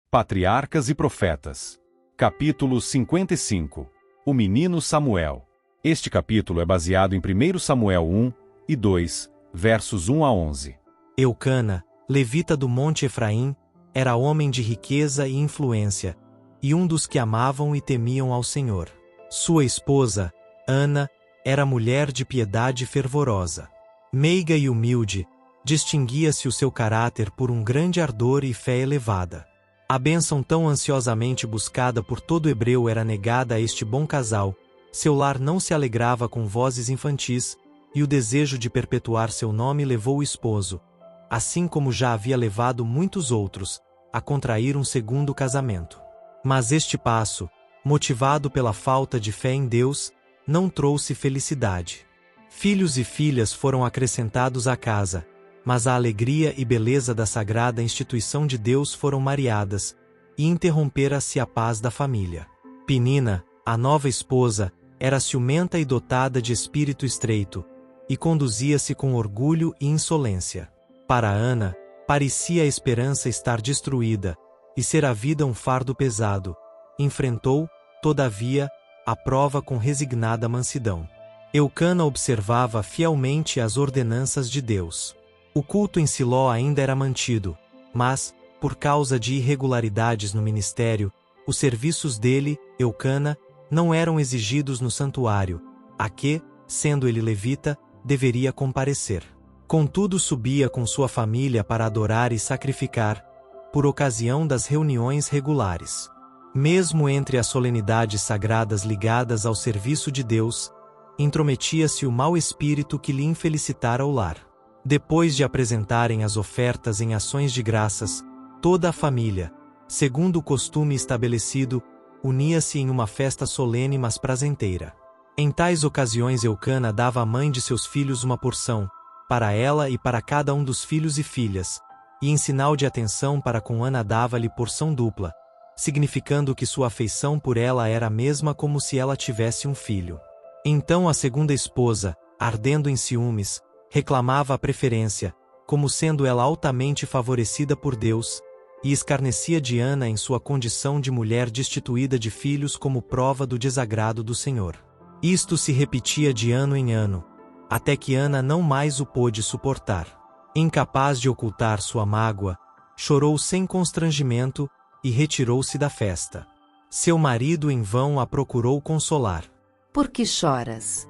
Patriarcas e Profetas. Capítulo 55. O menino Samuel. Este capítulo é baseado em 1 Samuel 1 e 2, versos 1 a 11. Eucana, levita do monte Efraim, era homem de riqueza e influência, e um dos que amavam e temiam ao Senhor. Sua esposa, Ana, era mulher de piedade fervorosa. Meiga e humilde, distinguia-se o seu caráter por um grande ardor e fé elevada. A bênção tão ansiosamente buscada por todo hebreu era negada a este bom casal, seu lar não se alegrava com vozes infantis, e o desejo de perpetuar seu nome levou o esposo, assim como já havia levado muitos outros, a contrair um segundo casamento. Mas este passo, motivado pela falta de fé em Deus, não trouxe felicidade. Filhos e filhas foram acrescentados à casa, mas a alegria e beleza da sagrada instituição de Deus foram mareadas, e interrompera-se a paz da família. Penina, a nova esposa, era ciumenta e dotada de espírito estreito, e conduzia-se com orgulho e insolência. Para Ana, parecia a esperança estar destruída, e ser a vida um fardo pesado. Enfrentou, todavia, a prova com resignada mansidão. Eucana observava fielmente as ordenanças de Deus. O culto em Siló ainda era mantido, mas, por causa de irregularidades no ministério, os serviços dele, Eucana, não eram exigidos no santuário, a que, sendo ele levita, deveria comparecer. Contudo, subia com sua família para adorar e sacrificar, por ocasião das reuniões regulares. Mesmo entre as solenidades sagradas ligadas ao serviço de Deus, intrometia-se o mau espírito que lhe infelicitara o lar. Depois de apresentarem as ofertas em ações de graças, toda a família, segundo o costume estabelecido, unia-se em uma festa solene mas prazenteira. Em tais ocasiões Eucana dava à mãe de seus filhos uma porção, para ela e para cada um dos filhos e filhas, e em sinal de atenção para com Ana dava-lhe porção dupla, significando que sua afeição por ela era a mesma como se ela tivesse um filho. Então a segunda esposa, ardendo em ciúmes, reclamava a preferência, como sendo ela altamente favorecida por Deus, e escarnecia de Ana em sua condição de mulher destituída de filhos como prova do desagrado do Senhor. Isto se repetia de ano em ano, até que Ana não mais o pôde suportar. Incapaz de ocultar sua mágoa, chorou sem constrangimento e retirou-se da festa. Seu marido em vão a procurou consolar. Por que choras?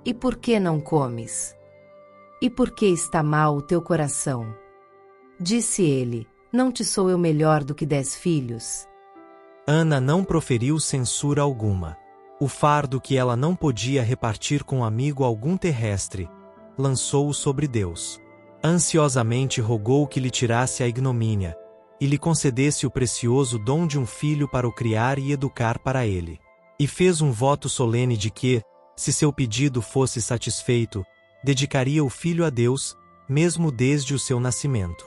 E por que não comes? E por que está mal o teu coração? Disse ele, não te sou eu melhor do que 10 filhos? Ana não proferiu censura alguma. O fardo que ela não podia repartir com amigo algum terrestre, lançou-o sobre Deus. Ansiosamente rogou que lhe tirasse a ignomínia, e lhe concedesse o precioso dom de um filho para o criar e educar para ele. E fez um voto solene de que, se seu pedido fosse satisfeito, dedicaria o filho a Deus, mesmo desde o seu nascimento.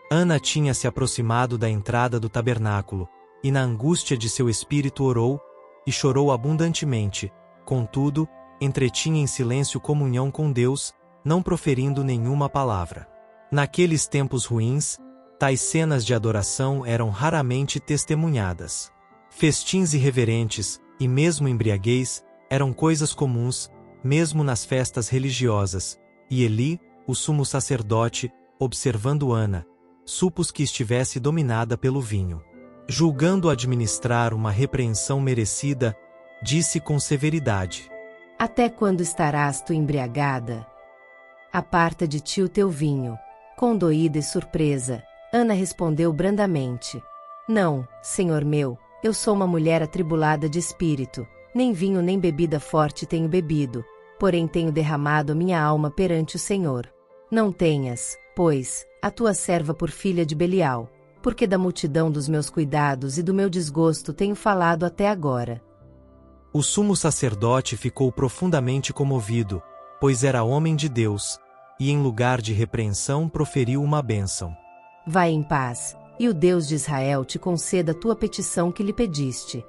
Ana tinha se aproximado da entrada do tabernáculo, e na angústia de seu espírito orou, e chorou abundantemente, contudo, entretinha em silêncio comunhão com Deus, não proferindo nenhuma palavra. Naqueles tempos ruins, tais cenas de adoração eram raramente testemunhadas. Festins irreverentes, e mesmo embriaguez, eram coisas comuns, mesmo nas festas religiosas, e Eli, o sumo sacerdote, observando Ana, supôs que estivesse dominada pelo vinho. Julgando administrar uma repreensão merecida, disse com severidade: Até quando estarás tu embriagada? Aparta de ti o teu vinho. Condoída e surpresa, Ana respondeu brandamente: Não, senhor meu, eu sou uma mulher atribulada de espírito, nem vinho nem bebida forte tenho bebido, porém tenho derramado a minha alma perante o Senhor. Não tenhas, pois, a tua serva por filha de Belial, porque da multidão dos meus cuidados e do meu desgosto tenho falado até agora. O sumo sacerdote ficou profundamente comovido, pois era homem de Deus, e em lugar de repreensão proferiu uma bênção. Vai em paz, e o Deus de Israel te conceda a tua petição que lhe pediste.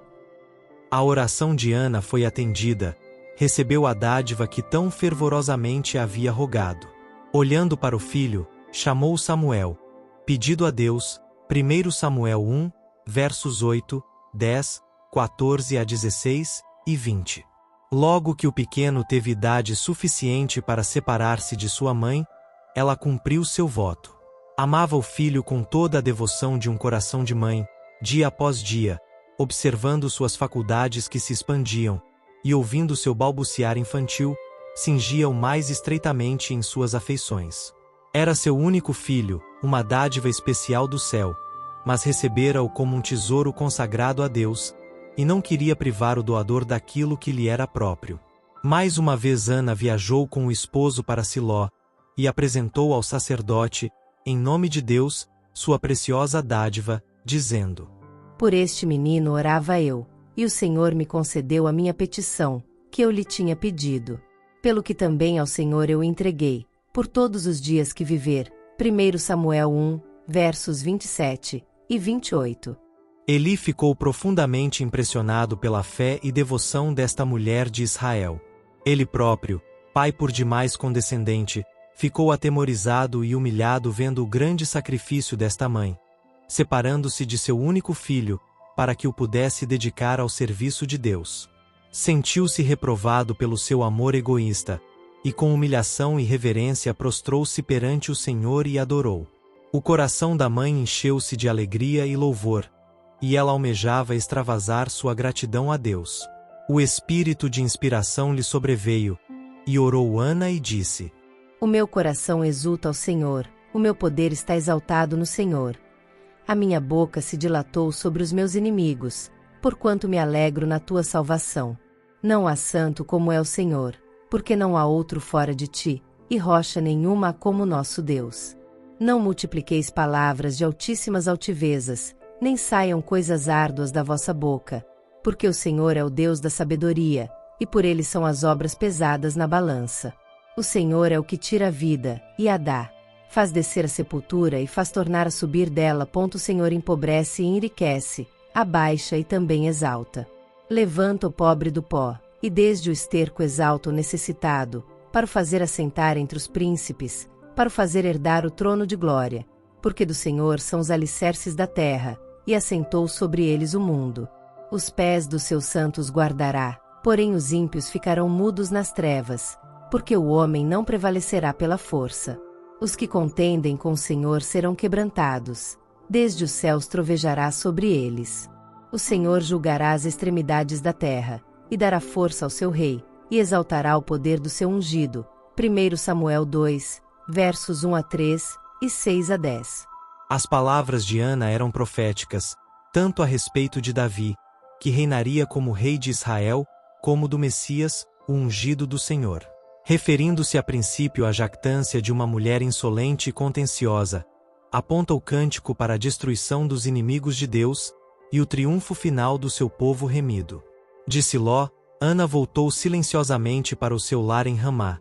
A oração de Ana foi atendida, recebeu a dádiva que tão fervorosamente havia rogado. Olhando para o filho, chamou Samuel, pedido a Deus, 1 Samuel 1, versos 8, 10, 14 a 16 e 20. Logo que o pequeno teve idade suficiente para separar-se de sua mãe, ela cumpriu seu voto. Amava o filho com toda a devoção de um coração de mãe, dia após dia, observando suas faculdades que se expandiam, e ouvindo seu balbuciar infantil, cingia-o mais estreitamente em suas afeições. Era seu único filho, uma dádiva especial do céu, mas recebera-o como um tesouro consagrado a Deus, e não queria privar o doador daquilo que lhe era próprio. Mais uma vez Ana viajou com o esposo para Siló, e apresentou ao sacerdote, em nome de Deus, sua preciosa dádiva, dizendo: Por este menino orava eu, e o Senhor me concedeu a minha petição, que eu lhe tinha pedido. Pelo que também ao Senhor eu entreguei, por todos os dias que viver. 1 Samuel 1, versos 27 e 28. Eli ficou profundamente impressionado pela fé e devoção desta mulher de Israel. Ele próprio, pai por demais condescendente, ficou atemorizado e humilhado vendo o grande sacrifício desta mãe, separando-se de seu único filho, para que o pudesse dedicar ao serviço de Deus. Sentiu-se reprovado pelo seu amor egoísta, e com humilhação e reverência prostrou-se perante o Senhor e adorou. O coração da mãe encheu-se de alegria e louvor, e ela almejava extravasar sua gratidão a Deus. O espírito de inspiração lhe sobreveio, e orou Ana e disse: O meu coração exulta ao Senhor, o meu poder está exaltado no Senhor. A minha boca se dilatou sobre os meus inimigos, porquanto me alegro na tua salvação. Não há santo como é o Senhor, porque não há outro fora de ti, e rocha nenhuma há como nosso Deus. Não multipliqueis palavras de altíssimas altivezas, nem saiam coisas árduas da vossa boca, porque o Senhor é o Deus da sabedoria, e por ele são as obras pesadas na balança. O Senhor é o que tira a vida, e a dá. Faz descer a sepultura e faz tornar a subir dela. O Senhor empobrece e enriquece, abaixa e também exalta. Levanta o pobre do pó, e desde o esterco exalta o necessitado, para o fazer assentar entre os príncipes, para o fazer herdar o trono de glória. Porque do Senhor são os alicerces da terra, e assentou sobre eles o mundo. Os pés dos seus santos guardará, porém os ímpios ficarão mudos nas trevas, porque o homem não prevalecerá pela força. Os que contendem com o Senhor serão quebrantados, desde os céus trovejará sobre eles. O Senhor julgará as extremidades da terra, e dará força ao seu rei, e exaltará o poder do seu ungido. 1 Samuel 2, versos 1 a 3 e 6 a 10. As palavras de Ana eram proféticas, tanto a respeito de Davi, que reinaria como rei de Israel, como do Messias, o ungido do Senhor. Referindo-se a princípio à jactância de uma mulher insolente e contenciosa, aponta o cântico para a destruição dos inimigos de Deus e o triunfo final do seu povo remido. De Siló, Ana voltou silenciosamente para o seu lar em Ramá,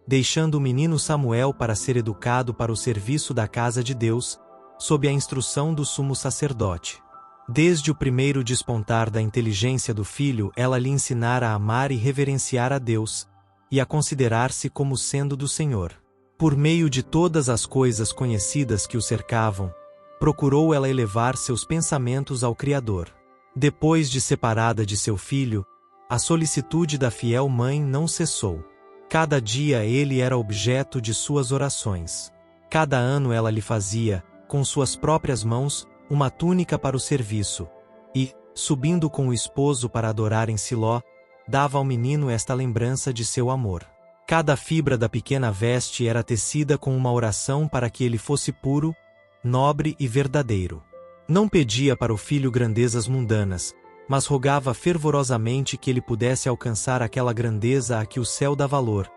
deixando o menino Samuel para ser educado para o serviço da casa de Deus, sob a instrução do sumo sacerdote. Desde o primeiro despontar da inteligência do filho, ela lhe ensinara a amar e reverenciar a Deus, e a considerar-se como sendo do Senhor. Por meio de todas as coisas conhecidas que o cercavam, procurou ela elevar seus pensamentos ao Criador. Depois de separada de seu filho, a solicitude da fiel mãe não cessou. Cada dia ele era objeto de suas orações. Cada ano ela lhe fazia, com suas próprias mãos, uma túnica para o serviço, e, subindo com o esposo para adorar em Siló, dava ao menino esta lembrança de seu amor. Cada fibra da pequena veste era tecida com uma oração para que ele fosse puro, nobre e verdadeiro. Não pedia para o filho grandezas mundanas, mas rogava fervorosamente que ele pudesse alcançar aquela grandeza a que o céu dá valor,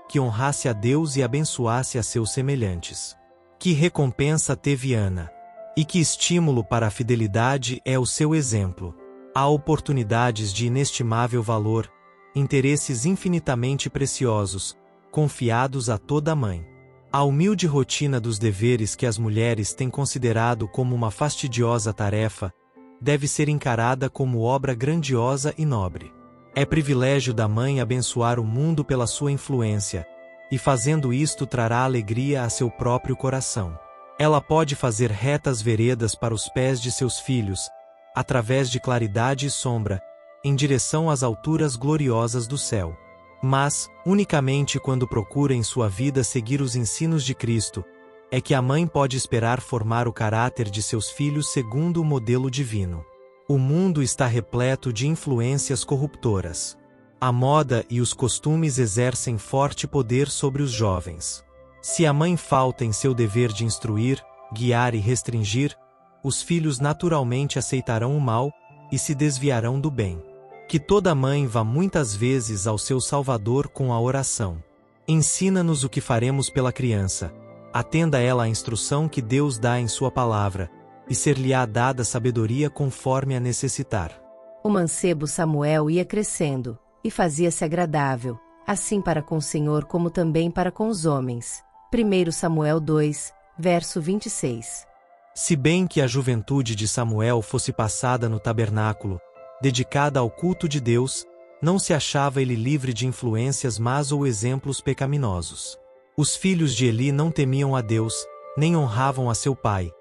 que honrasse a Deus e abençoasse a seus semelhantes. Que recompensa teve Ana! E que estímulo para a fidelidade é o seu exemplo! Há oportunidades de inestimável valor, interesses infinitamente preciosos, confiados a toda mãe. A humilde rotina dos deveres que as mulheres têm considerado como uma fastidiosa tarefa, deve ser encarada como obra grandiosa e nobre. É privilégio da mãe abençoar o mundo pela sua influência, e fazendo isto trará alegria a seu próprio coração. Ela pode fazer retas veredas para os pés de seus filhos, através de claridade e sombra, em direção às alturas gloriosas do céu. Mas, unicamente quando procura em sua vida seguir os ensinos de Cristo, é que a mãe pode esperar formar o caráter de seus filhos segundo o modelo divino. O mundo está repleto de influências corruptoras. A moda e os costumes exercem forte poder sobre os jovens. Se a mãe falta em seu dever de instruir, guiar e restringir, os filhos naturalmente aceitarão o mal e se desviarão do bem. Que toda mãe vá muitas vezes ao seu Salvador com a oração. Ensina-nos o que faremos pela criança. Atenda ela à instrução que Deus dá em sua palavra, e ser-lhe-á dada sabedoria conforme a necessitar. O mancebo Samuel ia crescendo, e fazia-se agradável, assim para com o Senhor como também para com os homens. 1 Samuel 2, verso 26. Se bem que a juventude de Samuel fosse passada no tabernáculo, dedicada ao culto de Deus, não se achava ele livre de influências más ou exemplos pecaminosos. Os filhos de Eli não temiam a Deus, nem honravam a seu pai,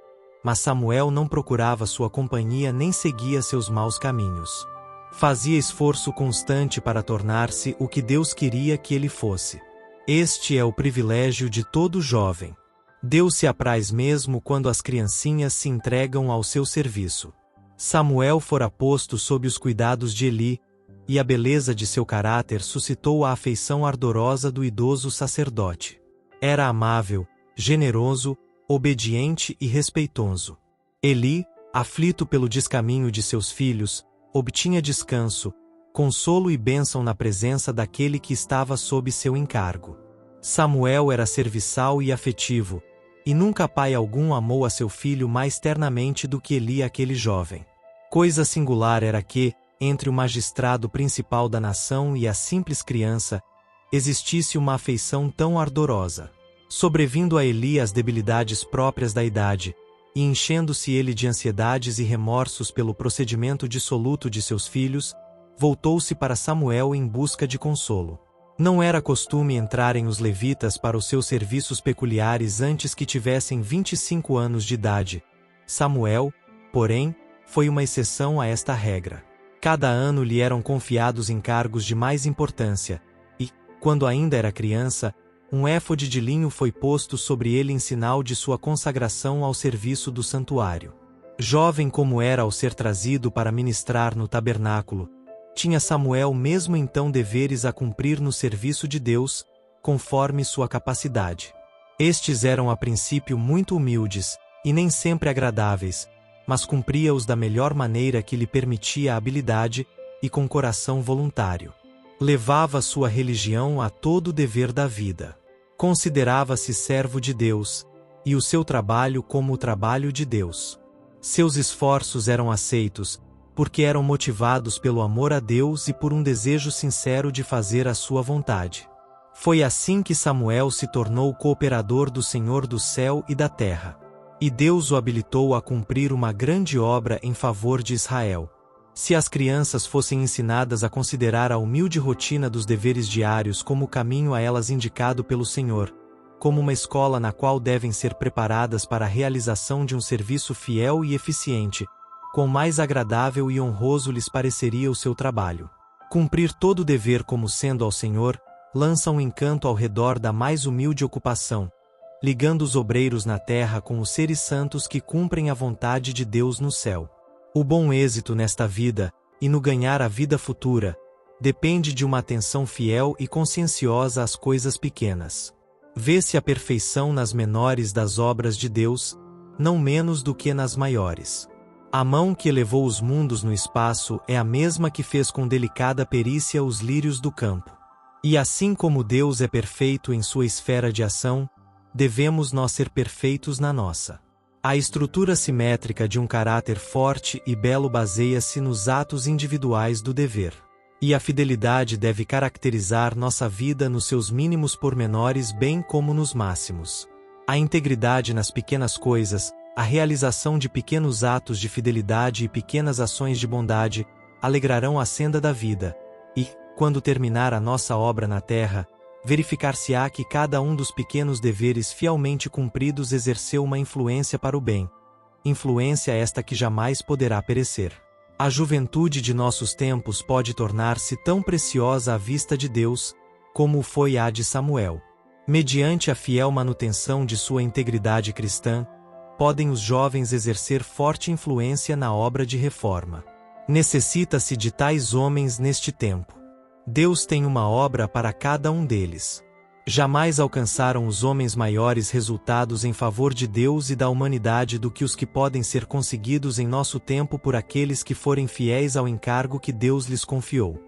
mas Samuel não procurava sua companhia nem seguia seus maus caminhos. Fazia esforço constante para tornar-se o que Deus queria que ele fosse. Este é o privilégio de todo jovem. Deus se apraz mesmo quando as criancinhas se entregam ao seu serviço. Samuel fora posto sob os cuidados de Eli, e a beleza de seu caráter suscitou a afeição ardorosa do idoso sacerdote. Era amável, generoso, obediente e respeitoso. Eli, aflito pelo descaminho de seus filhos, obtinha descanso, consolo e bênção na presença daquele que estava sob seu encargo. Samuel era serviçal e afetivo, e nunca pai algum amou a seu filho mais ternamente do que Eli aquele jovem. Coisa singular era que, entre o magistrado principal da nação e a simples criança, existisse uma afeição tão ardorosa. Sobrevindo a Eli as debilidades próprias da idade, e enchendo-se ele de ansiedades e remorsos pelo procedimento dissoluto de seus filhos, voltou-se para Samuel em busca de consolo. Não era costume entrarem os levitas para os seus serviços peculiares antes que tivessem 25 anos de idade. Samuel, porém, foi uma exceção a esta regra. Cada ano lhe eram confiados encargos de mais importância, e, quando ainda era criança, um éfode de linho foi posto sobre ele em sinal de sua consagração ao serviço do santuário. Jovem como era ao ser trazido para ministrar no tabernáculo, tinha Samuel mesmo então deveres a cumprir no serviço de Deus, conforme sua capacidade. Estes eram a princípio muito humildes, e nem sempre agradáveis, mas cumpria-os da melhor maneira que lhe permitia a habilidade, e com coração voluntário. Levava sua religião a todo o dever da vida. Considerava-se servo de Deus, e o seu trabalho como o trabalho de Deus. Seus esforços eram aceitos, porque eram motivados pelo amor a Deus e por um desejo sincero de fazer a sua vontade. Foi assim que Samuel se tornou cooperador do Senhor do céu e da terra. E Deus o habilitou a cumprir uma grande obra em favor de Israel. Se as crianças fossem ensinadas a considerar a humilde rotina dos deveres diários como o caminho a elas indicado pelo Senhor, como uma escola na qual devem ser preparadas para a realização de um serviço fiel e eficiente, quão mais agradável e honroso lhes pareceria o seu trabalho. Cumprir todo o dever como sendo ao Senhor, lança um encanto ao redor da mais humilde ocupação, ligando os obreiros na terra com os seres santos que cumprem a vontade de Deus no céu. O bom êxito nesta vida, e no ganhar a vida futura, depende de uma atenção fiel e conscienciosa às coisas pequenas. Vê-se a perfeição nas menores das obras de Deus, não menos do que nas maiores. A mão que elevou os mundos no espaço é a mesma que fez com delicada perícia os lírios do campo. E assim como Deus é perfeito em sua esfera de ação, devemos nós ser perfeitos na nossa. A estrutura simétrica de um caráter forte e belo baseia-se nos atos individuais do dever. E a fidelidade deve caracterizar nossa vida nos seus mínimos pormenores bem como nos máximos. A integridade nas pequenas coisas, a realização de pequenos atos de fidelidade e pequenas ações de bondade, alegrarão a senda da vida, e, quando terminar a nossa obra na terra, verificar-se-á que cada um dos pequenos deveres fielmente cumpridos exerceu uma influência para o bem, influência esta que jamais poderá perecer. A juventude de nossos tempos pode tornar-se tão preciosa à vista de Deus, como foi a de Samuel. Mediante a fiel manutenção de sua integridade cristã, podem os jovens exercer forte influência na obra de reforma. Necessita-se de tais homens neste tempo. Deus tem uma obra para cada um deles. Jamais alcançaram os homens maiores resultados em favor de Deus e da humanidade do que os que podem ser conseguidos em nosso tempo por aqueles que forem fiéis ao encargo que Deus lhes confiou.